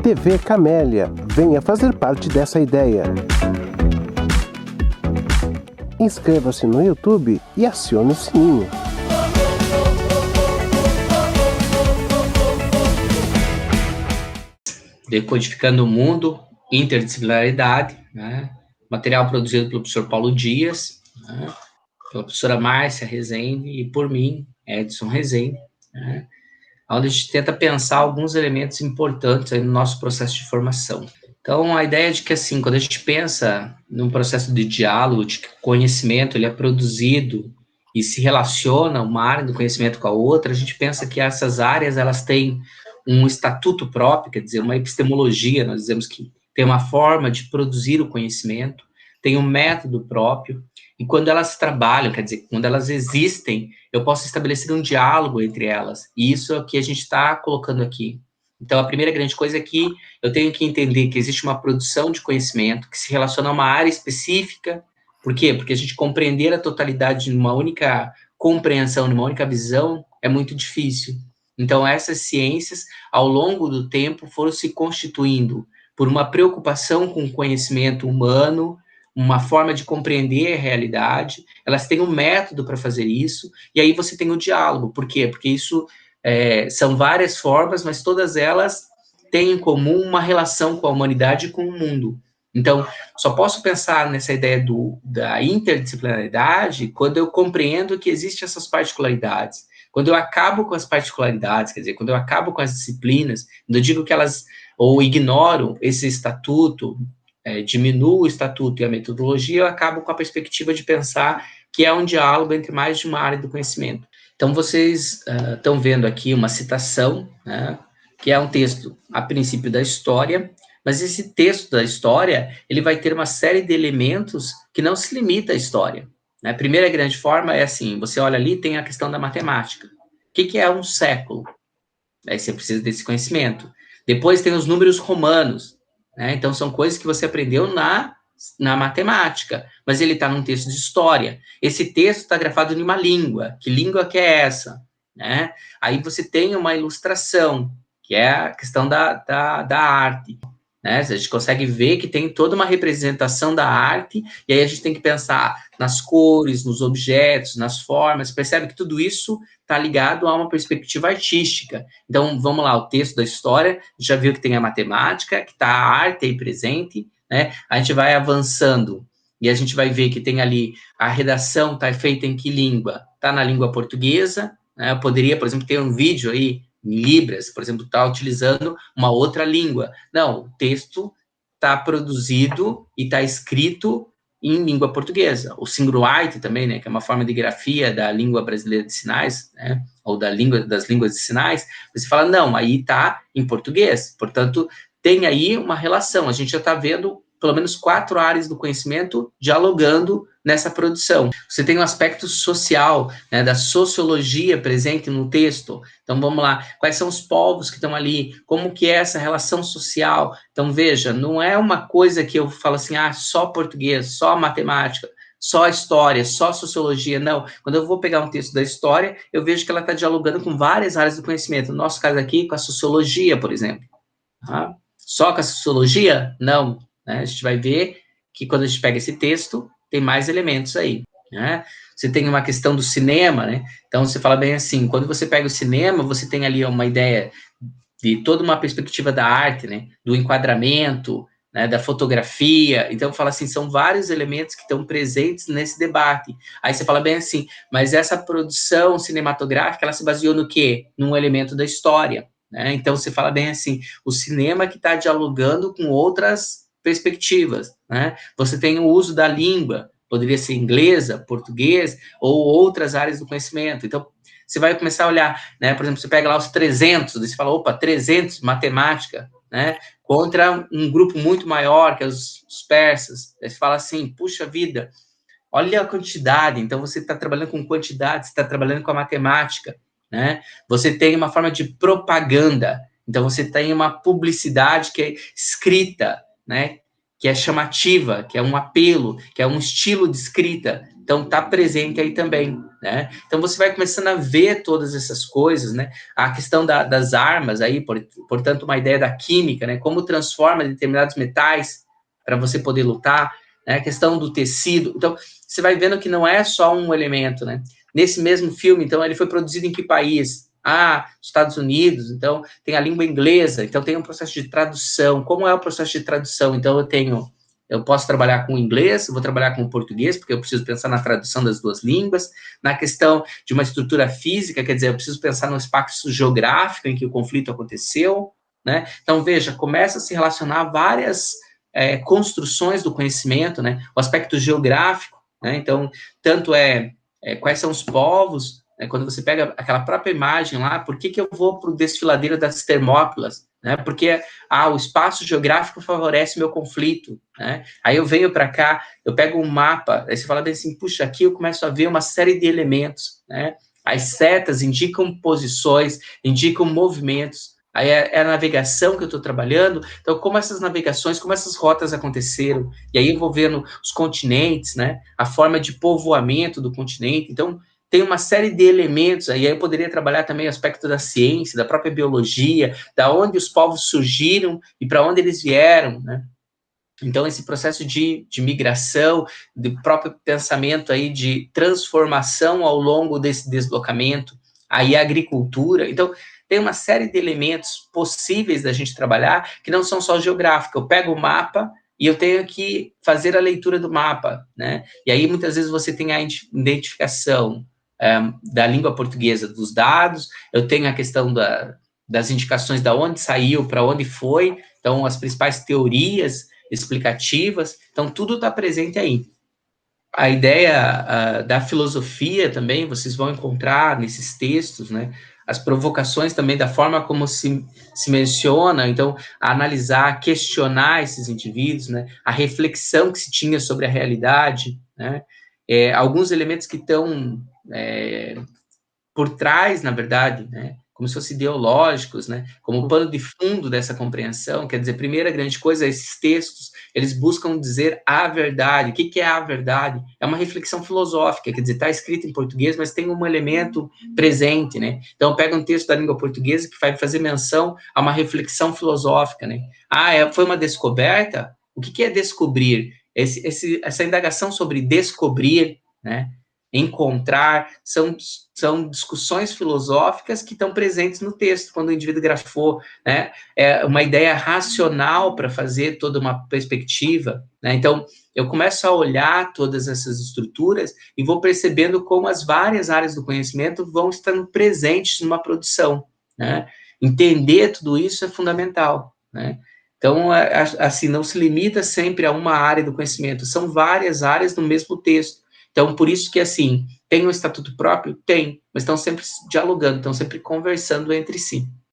TV Camélia. Venha fazer parte dessa ideia. Inscreva-se no YouTube e acione o sininho. Decodificando o Mundo, Interdisciplinaridade, né? Material produzido pelo professor Paulo Dias, né? Pela professora Márcia Rezende e por mim, Edson Rezende, né? Onde a gente tenta pensar alguns elementos importantes aí no nosso processo de formação. Então, a ideia é de que, assim, quando a gente pensa num processo de diálogo, de que o conhecimento ele é produzido e se relaciona uma área do conhecimento com a outra, a gente pensa que essas áreas, elas têm um estatuto próprio, quer dizer, uma epistemologia, nós dizemos que tem uma forma de produzir o conhecimento, tem um método próprio, e quando elas trabalham, quer dizer, quando elas existem, eu posso estabelecer um diálogo entre elas, e isso é o que a gente está colocando aqui. Então, a primeira grande coisa é que eu tenho que entender que existe uma produção de conhecimento que se relaciona a uma área específica. Por quê? Porque a gente compreender a totalidade numa única compreensão, numa única visão, é muito difícil. Então, essas ciências, ao longo do tempo, foram se constituindo por uma preocupação com o conhecimento humano, uma forma de compreender a realidade, elas têm um método para fazer isso, e aí você tem o diálogo. Por quê? Porque isso são várias formas, mas todas elas têm em comum uma relação com a humanidade e com o mundo. Então, só posso pensar nessa ideia da interdisciplinaridade quando eu compreendo que existem essas particularidades. Quando eu acabo com as particularidades, quer dizer, quando eu acabo com as disciplinas, quando eu digo que elas, ou ignoro esse estatuto, diminuo o estatuto e a metodologia, eu acabo com a perspectiva de pensar que é um diálogo entre mais de uma área do conhecimento. Então, vocês estão vendo aqui uma citação, né, que é um texto, a princípio, da história, mas esse texto da história, ele vai ter uma série de elementos que não se limita à história. Né? A primeira grande forma é assim, você olha ali, tem a questão da matemática. O que é um século? Aí você precisa desse conhecimento. Depois tem os números romanos, né? Então, são coisas que você aprendeu na matemática, mas ele está num texto de história. Esse texto está grafado em uma língua. Que língua que é essa? Né? Aí você tem uma ilustração, que é a questão da arte. Né? A gente consegue ver que tem toda uma representação da arte, e aí a gente tem que pensar nas cores, nos objetos, nas formas, percebe que tudo isso está ligado a uma perspectiva artística. Então, vamos lá, o texto da história, já viu que tem a matemática, que está a arte aí presente, né? A gente vai avançando, e a gente vai ver que tem ali, a redação está feita em que língua? Está na língua portuguesa, né? Eu poderia, por exemplo, ter um vídeo aí, em Libras, por exemplo, está utilizando uma outra língua. Não, o texto está produzido e está escrito em língua portuguesa. O SingWrite também, né, que é uma forma de grafia da língua brasileira de sinais, né, ou das línguas de sinais, você fala, não, aí está em português. Portanto, tem aí uma relação. A gente já está vendo pelo menos 4 áreas do conhecimento dialogando nessa produção. Você tem um aspecto social, né, da sociologia presente no texto. Então, vamos lá, quais são os povos que estão ali, como que é essa relação social. Então, veja, não é uma coisa que eu falo assim, só português, só matemática, só história, só sociologia, não. Quando eu vou pegar um texto da história, eu vejo que ela está dialogando com várias áreas do conhecimento. No nosso caso aqui, com a sociologia, por exemplo. Tá? Só com a sociologia? Não. Né? A gente vai ver que quando a gente pega esse texto, tem mais elementos aí. Né? Você tem uma questão do cinema, né? Então você fala bem assim, quando você pega o cinema, você tem ali uma ideia de toda uma perspectiva da arte, né? Do enquadramento, né? Da fotografia. Então fala assim, são vários elementos que estão presentes nesse debate. Aí você fala bem assim, mas essa produção cinematográfica, ela se baseou no quê? Num elemento da história. Né? Então você fala bem assim, o cinema que está dialogando com outras perspectivas, né? Você tem o uso da língua, poderia ser inglesa, português, ou outras áreas do conhecimento. Então, você vai começar a olhar, né? Por exemplo, você pega lá os 300, você fala, opa, 300, matemática, né? Contra um grupo muito maior, que é os persas. Aí você fala assim, puxa vida, olha a quantidade. Então, você está trabalhando com quantidade, você está trabalhando com a matemática, né? Você tem uma forma de propaganda. Então, você tem uma publicidade que é escrita, né? Que é chamativa, que é um apelo, que é um estilo de escrita. Então, está presente aí também, né? Então, você vai começando a ver todas essas coisas, né? A questão das armas aí, portanto, uma ideia da química, né? Como transforma determinados metais para você poder lutar, né? A questão do tecido. Então, você vai vendo que não é só um elemento, né? Nesse mesmo filme, então, ele foi produzido em que país? Ah, Estados Unidos, então tem a língua inglesa, então tem um processo de tradução. Como é o processo de tradução? Então, eu posso trabalhar com o inglês, vou trabalhar com o português, porque eu preciso pensar na tradução das duas línguas, na questão de uma estrutura física, quer dizer, eu preciso pensar no espaço geográfico em que o conflito aconteceu, né? Então, veja, começa a se relacionar várias construções do conhecimento, né? O aspecto geográfico, né? Então, tanto quais são os povos, né? Quando você pega aquela própria imagem lá, por que eu vou para o desfiladeiro das Termópilas? Né? Porque o espaço geográfico favorece o meu conflito, né? Aí eu venho para cá, eu pego um mapa, aí você fala bem assim, puxa, aqui eu começo a ver uma série de elementos, né? As setas indicam posições, indicam movimentos, aí é a navegação que eu estou trabalhando, então como essas navegações, como essas rotas aconteceram, e aí eu vou vendo os continentes, né? A forma de povoamento do continente, então tem uma série de elementos, aí eu poderia trabalhar também o aspecto da ciência, da própria biologia, da onde os povos surgiram e para onde eles vieram, né? Então, esse processo de migração, do próprio pensamento aí de transformação ao longo desse deslocamento, aí a agricultura. Então, tem uma série de elementos possíveis da gente trabalhar que não são só geográficos. Eu pego o mapa e eu tenho que fazer a leitura do mapa, né? E aí, muitas vezes, você tem a identificação da língua portuguesa dos dados, eu tenho a questão das indicações de onde saiu, para onde foi, então, as principais teorias explicativas, então tudo está presente aí. A ideia da filosofia também, vocês vão encontrar nesses textos, né? As provocações também da forma como se menciona, então, analisar, questionar esses indivíduos, né? A reflexão que se tinha sobre a realidade, né? Alguns elementos que estão por trás, na verdade, né? Como se fossem ideológicos, né? Como pano de fundo dessa compreensão. Quer dizer, primeira grande coisa, esses textos, eles buscam dizer a verdade. O que é a verdade? É uma reflexão filosófica, quer dizer, está escrito em português, mas tem um elemento presente, né? Então, pega um texto da língua portuguesa que vai fazer menção a uma reflexão filosófica, né? Foi uma descoberta? O que é descobrir? Essa indagação sobre descobrir, né? Encontrar, são discussões filosóficas que estão presentes no texto, quando o indivíduo grafou, né? É uma ideia racional para fazer toda uma perspectiva, né? Então, eu começo a olhar todas essas estruturas e vou percebendo como as várias áreas do conhecimento vão estando presentes numa produção, né? Entender tudo isso é fundamental, né? Então, assim, não se limita sempre a uma área do conhecimento, são várias áreas no mesmo texto. Então, por isso que, assim, tem um estatuto próprio? Tem, mas estão sempre dialogando, estão sempre conversando entre si.